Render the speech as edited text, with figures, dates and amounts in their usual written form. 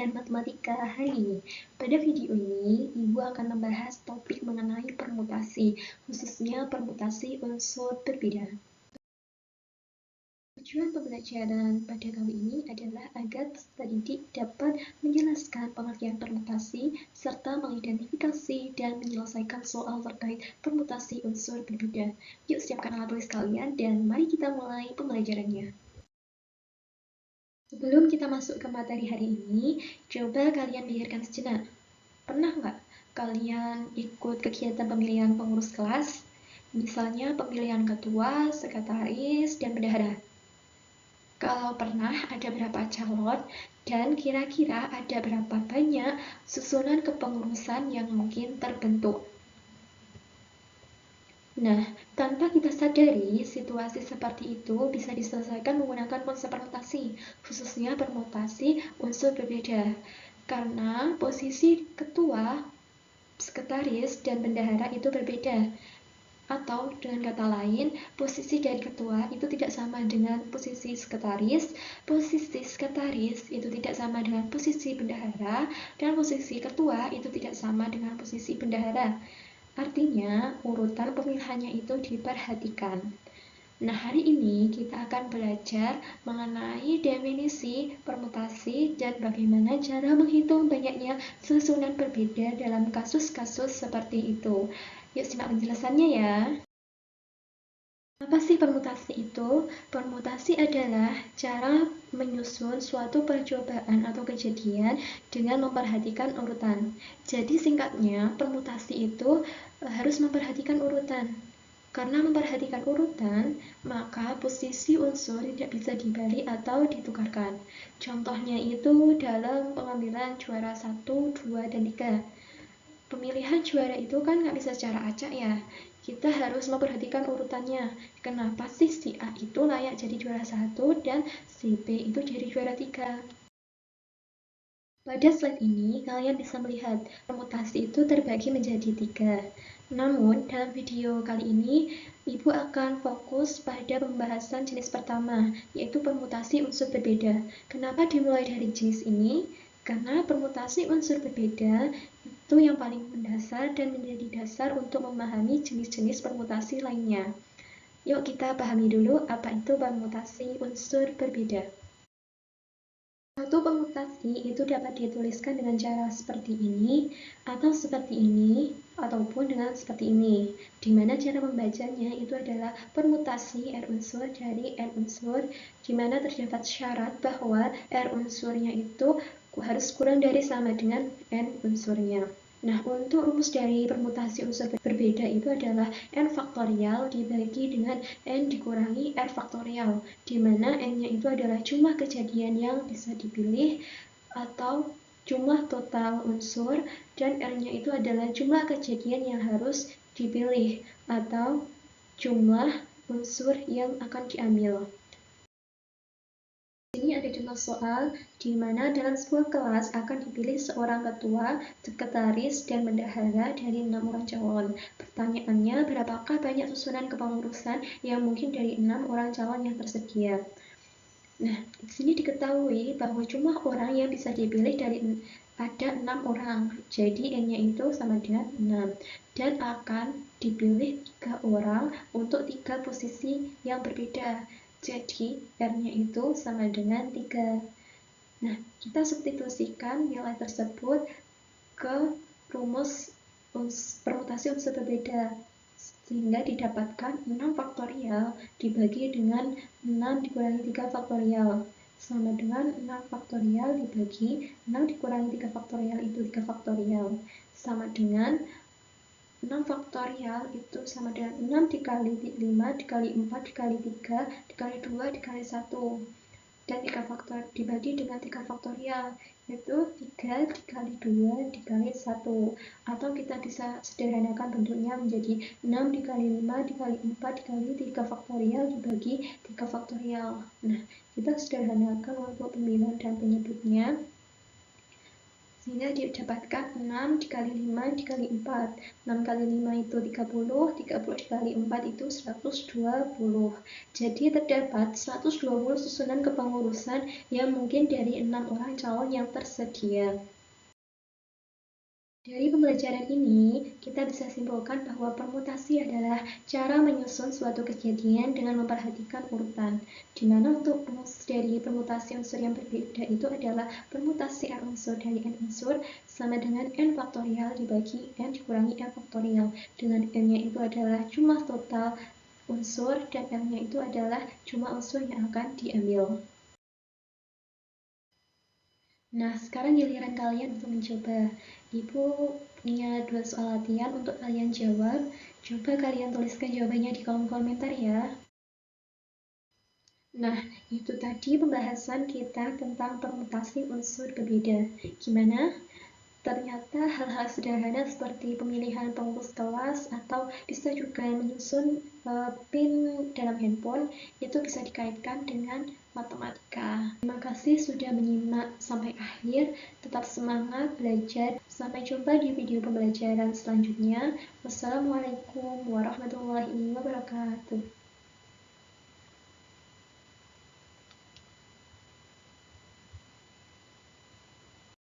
dan Matematika hari ini. Pada video ini, Ibu akan membahas topik mengenai permutasi, khususnya permutasi unsur berbeda. Tujuan pembelajaran pada kali ini adalah agar peserta didik dapat menjelaskan pengertian permutasi, serta mengidentifikasi dan menyelesaikan soal terkait permutasi unsur berbeda. Yuk siapkan alat tulis kalian dan mari kita mulai pembelajarannya. Sebelum kita masuk ke materi hari ini, coba kalian pikirkan sejenak. Pernah nggak kalian ikut kegiatan pemilihan pengurus kelas? Misalnya pemilihan ketua, sekretaris, dan bendahara. Kalau pernah, ada berapa calon? Dan kira-kira ada berapa banyak susunan kepengurusan yang mungkin terbentuk? Nah, tanpa kita sadari, situasi seperti itu bisa diselesaikan menggunakan konsep permutasi, khususnya permutasi unsur berbeda. Karena posisi ketua, sekretaris, dan bendahara itu berbeda. Atau dengan kata lain, posisi dari ketua itu tidak sama dengan posisi sekretaris itu tidak sama dengan posisi bendahara, dan posisi ketua itu tidak sama dengan posisi bendahara. Artinya, urutan pemilihannya itu diperhatikan. Nah, hari ini kita akan belajar mengenai definisi permutasi dan bagaimana cara menghitung banyaknya susunan berbeda dalam kasus-kasus seperti itu. Yuk simak penjelasannya ya. Apa sih permutasi itu? Permutasi adalah cara menyusun suatu percobaan atau kejadian dengan memperhatikan urutan. Jadi singkatnya, permutasi itu harus memperhatikan urutan. Karena memperhatikan urutan, maka posisi unsur tidak bisa dibalik atau ditukarkan. Contohnya itu dalam pengambilan juara 1, 2, dan 3. Pemilihan juara itu kan nggak bisa secara acak ya. Kita harus memperhatikan urutannya. Kenapa sih si A itu layak jadi juara 1 dan si B itu jadi juara 3? Pada slide ini, kalian bisa melihat permutasi itu terbagi menjadi 3. Namun, dalam video kali ini, Ibu akan fokus pada pembahasan jenis pertama, yaitu permutasi unsur berbeda. Kenapa dimulai dari jenis ini? Karena permutasi unsur berbeda itu yang paling mendasar dan menjadi dasar untuk memahami jenis-jenis permutasi lainnya. Yuk kita pahami dulu apa itu permutasi unsur berbeda. Satu permutasi itu dapat dituliskan dengan cara seperti ini, atau seperti ini, ataupun dengan seperti ini. Di mana cara membacanya itu adalah permutasi R unsur dari N unsur, di mana terdapat syarat bahwa R unsurnya itu harus kurang dari sama dengan N unsurnya. Nah, untuk rumus dari permutasi unsur berbeda itu adalah N faktorial dibagi dengan N dikurangi R faktorial, di mana N-nya itu adalah jumlah kejadian yang bisa dipilih atau jumlah total unsur, dan R-nya itu adalah jumlah kejadian yang harus dipilih atau jumlah unsur yang akan diambil. Ini ada contoh soal di mana dalam sebuah kelas akan dipilih seorang ketua, sekretaris, dan bendahara dari 6 orang calon. Pertanyaannya, berapakah banyak susunan kepengurusan yang mungkin dari 6 orang calon yang tersedia? Nah, di sini diketahui bahwa jumlah orang yang bisa dipilih dari ada 6 orang. Jadi N-nya itu sama dengan 6 dan akan dipilih 3 orang untuk 3 posisi yang berbeda. Jadi, R-nya itu sama dengan 3. Nah, kita substitusikan nilai tersebut ke rumus permutasi unsur berbeda, sehingga didapatkan 6 faktorial dibagi dengan 6 dikurangi 3 faktorial, sama dengan 6 faktorial dibagi 6 dikurangi 3 faktorial itu 3 faktorial, sama dengan 6 faktorial itu sama dengan 6 dikali 5 dikali 4 dikali 3 dikali 2 dikali 1, dan 3 faktor dibagi dengan 3 faktorial yaitu 3 dikali 2 dikali 1, atau kita bisa sederhanakan bentuknya menjadi 6 dikali 5 dikali 4 dikali 3 faktorial dibagi 3 faktorial. Nah, kita sederhanakan untuk pemilihan dan penyebutnya sehingga didapatkan 6 dikali 5 dikali 4. 6 kali 5 itu 30, 30 dikali 4 itu 120. Jadi terdapat 120 susunan kepengurusan yang mungkin dari 6 orang calon yang tersedia. Dari pembelajaran ini, kita bisa simpulkan bahwa permutasi adalah cara menyusun suatu kejadian dengan memperhatikan urutan, di mana untuk rumus dari permutasi unsur yang berbeda itu adalah permutasi R unsur dari N unsur sama dengan N faktorial dibagi N dikurangi N faktorial, dengan N-nya itu adalah jumlah total unsur dan L-nya itu adalah jumlah unsur yang akan diambil. Nah, sekarang giliran kalian untuk mencoba. Ibu punya 2 soal latihan untuk kalian jawab. Coba kalian tuliskan jawabannya di kolom komentar ya. Nah, itu tadi pembahasan kita tentang permutasi unsur berbeda. Gimana? Ternyata hal-hal sederhana seperti pemilihan pengurus kelas atau bisa juga menyusun PIN dalam handphone itu bisa dikaitkan dengan matematika. Terima kasih sudah menyimak sampai akhir. Tetap semangat belajar. Sampai jumpa di video pembelajaran selanjutnya. Wassalamualaikum warahmatullahi wabarakatuh.